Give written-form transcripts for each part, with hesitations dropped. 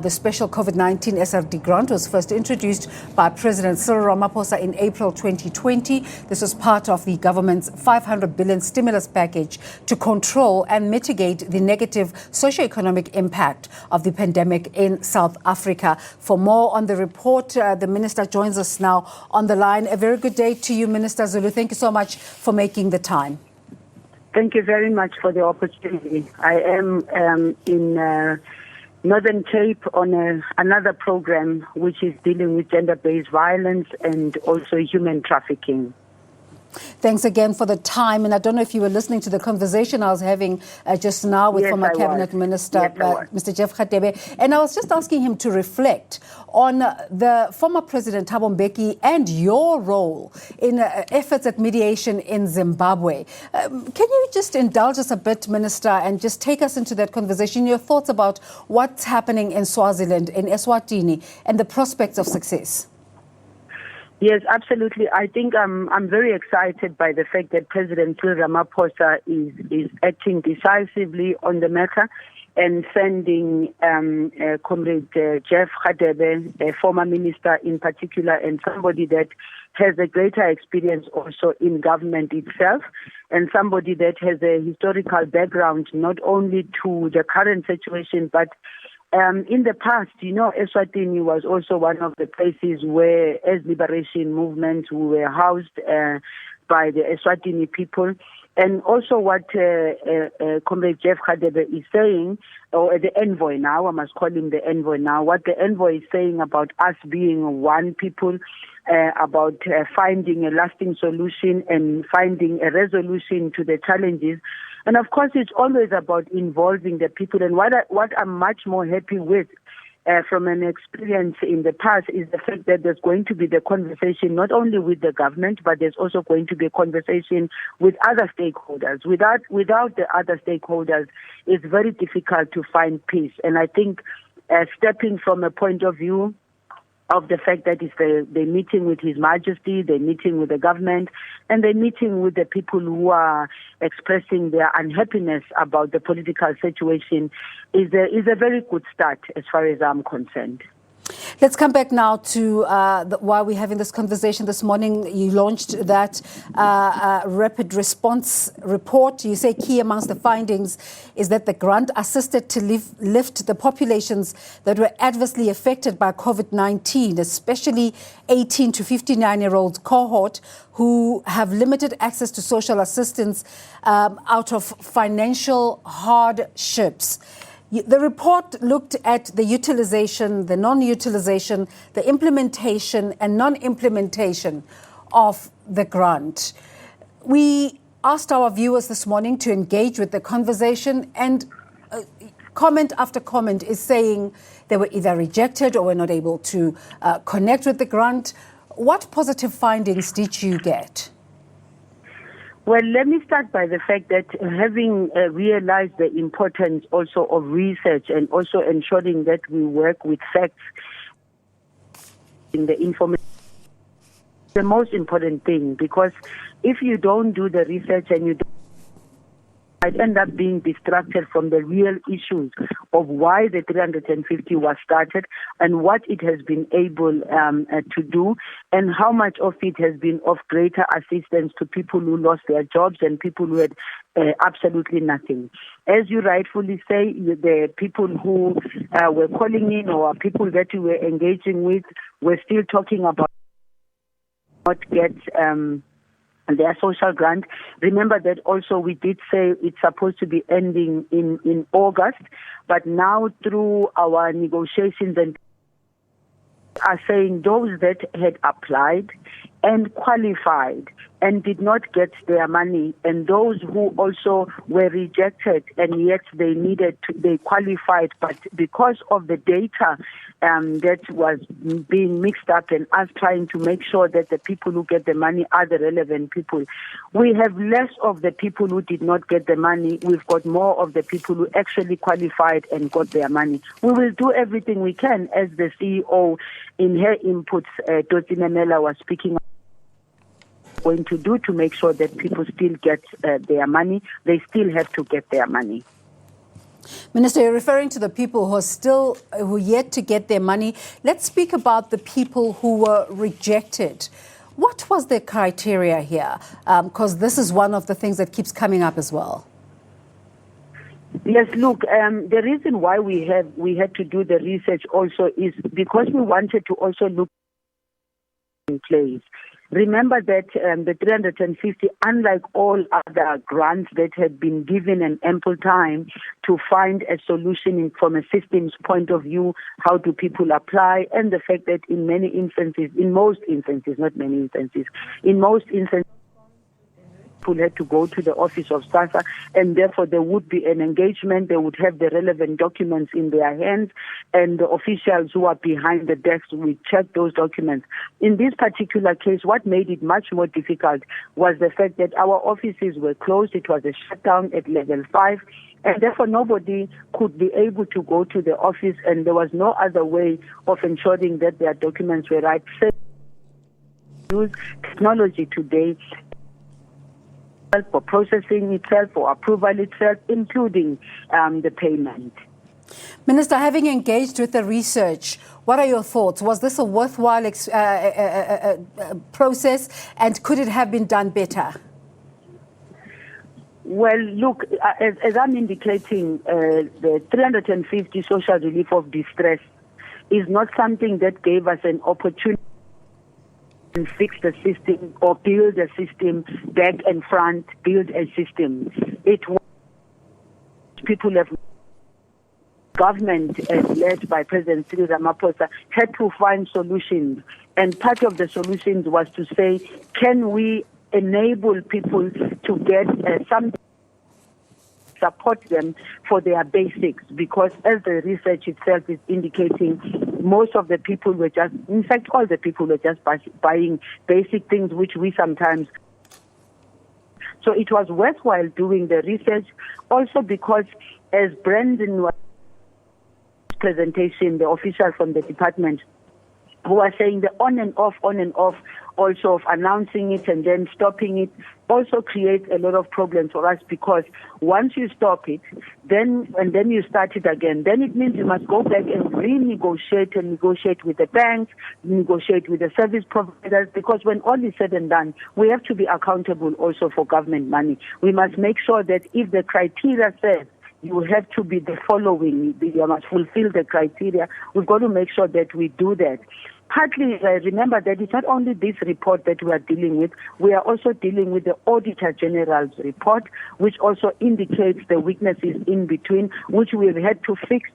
The Special COVID-19 SRD Grant was first introduced by President Cyril Ramaphosa in April 2020. This was part of the government's 500 billion stimulus package to control and mitigate the negative socio-economic impact of the pandemic in South Africa. For more on the report, the Minister joins us now on the line. A very good day to you, Minister Zulu. Thank you so much for making the time. Thank you very much for the opportunity. I am in Northern Cape on another program which is dealing with gender-based violence and also human trafficking. Thanks again for the time. And I don't know if you were listening to the conversation I was having just now with former Cabinet Minister, Mr. Jeff Radebe. And I was just asking him to reflect on the former President Thabo Mbeki and your role in efforts at mediation in Zimbabwe. Can you just indulge us a bit, Minister, and just take us into that conversation, your thoughts about what's happening in Swaziland, in Eswatini, and the prospects of success? Yes, absolutely. I think I'm very excited by the fact that President Cyril Ramaphosa is acting decisively on the matter and sending Comrade Jeff Radebe, a former minister in particular, and somebody that has a greater experience also in government itself, and somebody that has a historical background not only to the current situation but in the past. You know, Eswatini was also one of the places where, as liberation movements, we were housed by the Eswatini people. And also what Comrade Jeff Radebe is saying, or the envoy now, I must call him the envoy now, what the envoy is saying about us being one people, about finding a lasting solution and finding a resolution to the challenges. And of course, it's always about involving the people. And what I'm much more happy with from an experience in the past is the fact that there's going to be the conversation not only with the government, but there's also going to be a conversation with other stakeholders. Without the other stakeholders, it's very difficult to find peace. And I think stepping from a point of view of the fact that they're meeting with His Majesty, they're meeting with the government, and they're meeting with the people who are expressing their unhappiness about the political situation is a very good start as far as I'm concerned. Let's come back now to why we're having this conversation this morning. You launched that rapid response report. You say key amongst the findings is that the grant assisted to lift the populations that were adversely affected by COVID-19, especially 18 to 59-year-old cohort who have limited access to social assistance out of financial hardships. The report looked at the utilization, the non-utilization, the implementation and non-implementation of the grant. We asked our viewers this morning to engage with the conversation, and comment after comment is saying they were either rejected or were not able to connect with the grant. What positive findings did you get? Well, let me start by the fact that having realized the importance also of research and also ensuring that we work with facts in the information, the most important thing, because if you don't do the research and you don't, I'd end up being distracted from the real issues of why the 350 was started and what it has been able to do and how much of it has been of greater assistance to people who lost their jobs and people who had absolutely nothing. As you rightfully say, the people who were calling in or people that we were engaging with were still talking about what gets their social grant. Remember that also we did say it's supposed to be ending in August, but now through our negotiations and are saying those that had applied and qualified and did not get their money, and those who also were rejected and yet they qualified, but because of the data that was being mixed up and us trying to make sure that the people who get the money are the relevant people, we have less of the people who did not get the money. We've got more of the people who actually qualified and got their money. We will do everything we can, as the CEO in her inputs, Dotsi Nemela, was speaking going to do to make sure that people still get their money. They still have to get their money. Minister, you're referring to the people who are yet to get their money. Let's speak about the people who were rejected. What was the criteria here? Because this is one of the things that keeps coming up as well. Yes, look, the reason why we had to do the research also is because we wanted to also look in place. Remember that the 350, unlike all other grants that had been given an ample time to find a solution from a systems point of view, how do people apply, and the fact that in most instances, people had to go to the office of SASSA, and therefore there would be an engagement. They would have the relevant documents in their hands, and the officials who are behind the desk will check those documents. In this particular case, what made it much more difficult was the fact that our offices were closed. It was a shutdown at level 5. And therefore, nobody could be able to go to the office, and there was no other way of ensuring that their documents were right. Use technology today for processing itself, for approval itself, including the payment. Minister, having engaged with the research, what are your thoughts? Was this a worthwhile process, and could it have been done better? Well, look, as I'm indicating, the 350 social relief of distress is not something that gave us an opportunity to fix the system or build a system back and front, build a system. It was people have government led by President Cyril Ramaphosa had to find solutions, and part of the solutions was to say, can we enable people to get some support them for their basics, because as the research itself is indicating, most of the people were just, in fact, all the people were just buying basic things, which we sometimes. So it was worthwhile doing the research, also because as Brandon was presentation, the official from the department, who are saying the on and off also of announcing it and then stopping it also creates a lot of problems for us, because once you stop it, then you start it again, then it means you must go back and renegotiate and negotiate with the banks, negotiate with the service providers, because when all is said and done, we have to be accountable also for government money. We must make sure that if the criteria says you have to be the following, you must fulfill the criteria, we've got to make sure that we do that. Partly, remember that it's not only this report that we are dealing with, we are also dealing with the Auditor General's report, which also indicates the weaknesses in between, which we have had to fix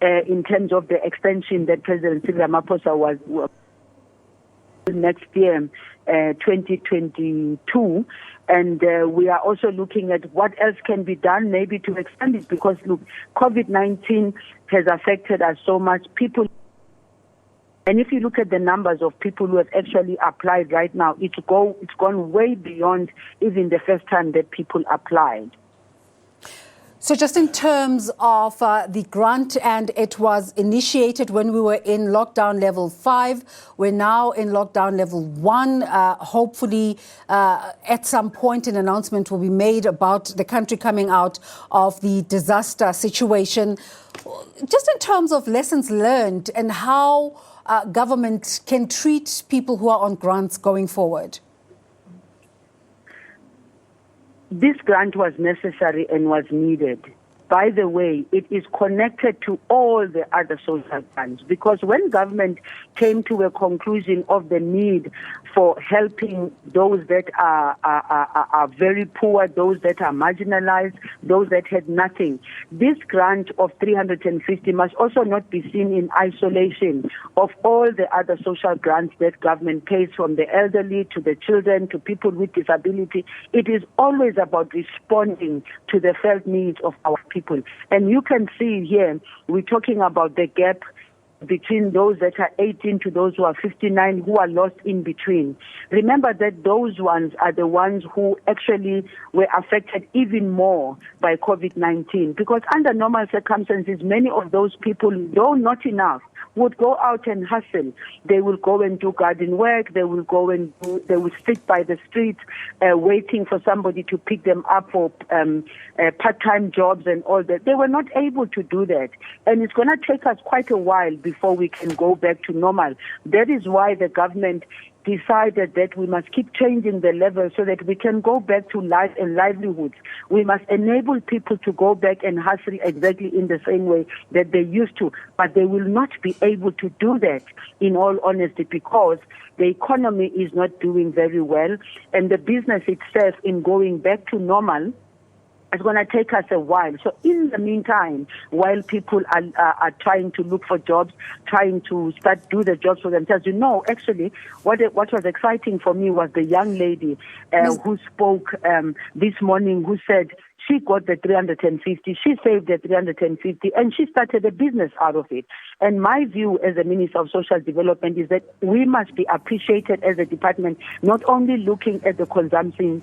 in terms of the extension that President Cyril Ramaphosa was next year, 2022. And we are also looking at what else can be done, maybe to extend it, because, look, COVID-19 has affected us so much. And if you look at the numbers of people who have actually applied right now, it's gone way beyond even the first time that people applied. So just in terms of the grant, and it was initiated when we were in lockdown level 5. We're now in lockdown level 1. Hopefully, at some point, an announcement will be made about the country coming out of the disaster situation. Just in terms of lessons learned and how government can treat people who are on grants going forward. This grant was necessary and was needed. By the way, it is connected to all the other social grants, because when government came to a conclusion of the need for helping those that are very poor, those that are marginalized, those that had nothing, this grant of 350 must also not be seen in isolation of all the other social grants that government pays, from the elderly to the children to people with disability. It is always about responding to the felt needs of our people. And you can see here, we're talking about the gap between those that are 18 to those who are 59, who are lost in between. Remember that those ones are the ones who actually were affected even more by COVID-19, because under normal circumstances, many of those people, though not enough, would go out and hustle. They will go and do garden work. They will sit by the street waiting for somebody to pick them up for part-time jobs and all that. They were not able to do that. And it's going to take us quite a while before we can go back to normal. That is why the government decided that we must keep changing the level so that we can go back to life and livelihoods. We must enable people to go back and hustle exactly in the same way that they used to, but they will not be able to do that, in all honesty, because the economy is not doing very well, and the business itself in going back to normal, it's going to take us a while. So in the meantime, while people are trying to look for jobs, trying to do the jobs for themselves, actually, what was exciting for me was the young lady who spoke this morning, who said she got the 350, she saved the 350, and she started a business out of it. And my view as a Minister of Social Development is that we must be appreciated as a department, not only looking at the consumption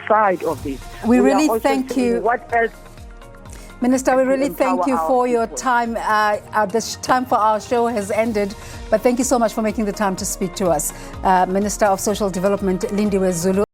side of this. We really thank you. What else? Minister, we really thank you for your time. The time for our show has ended, but thank you so much for making the time to speak to us. Minister of Social Development, Lindiwe Zulu.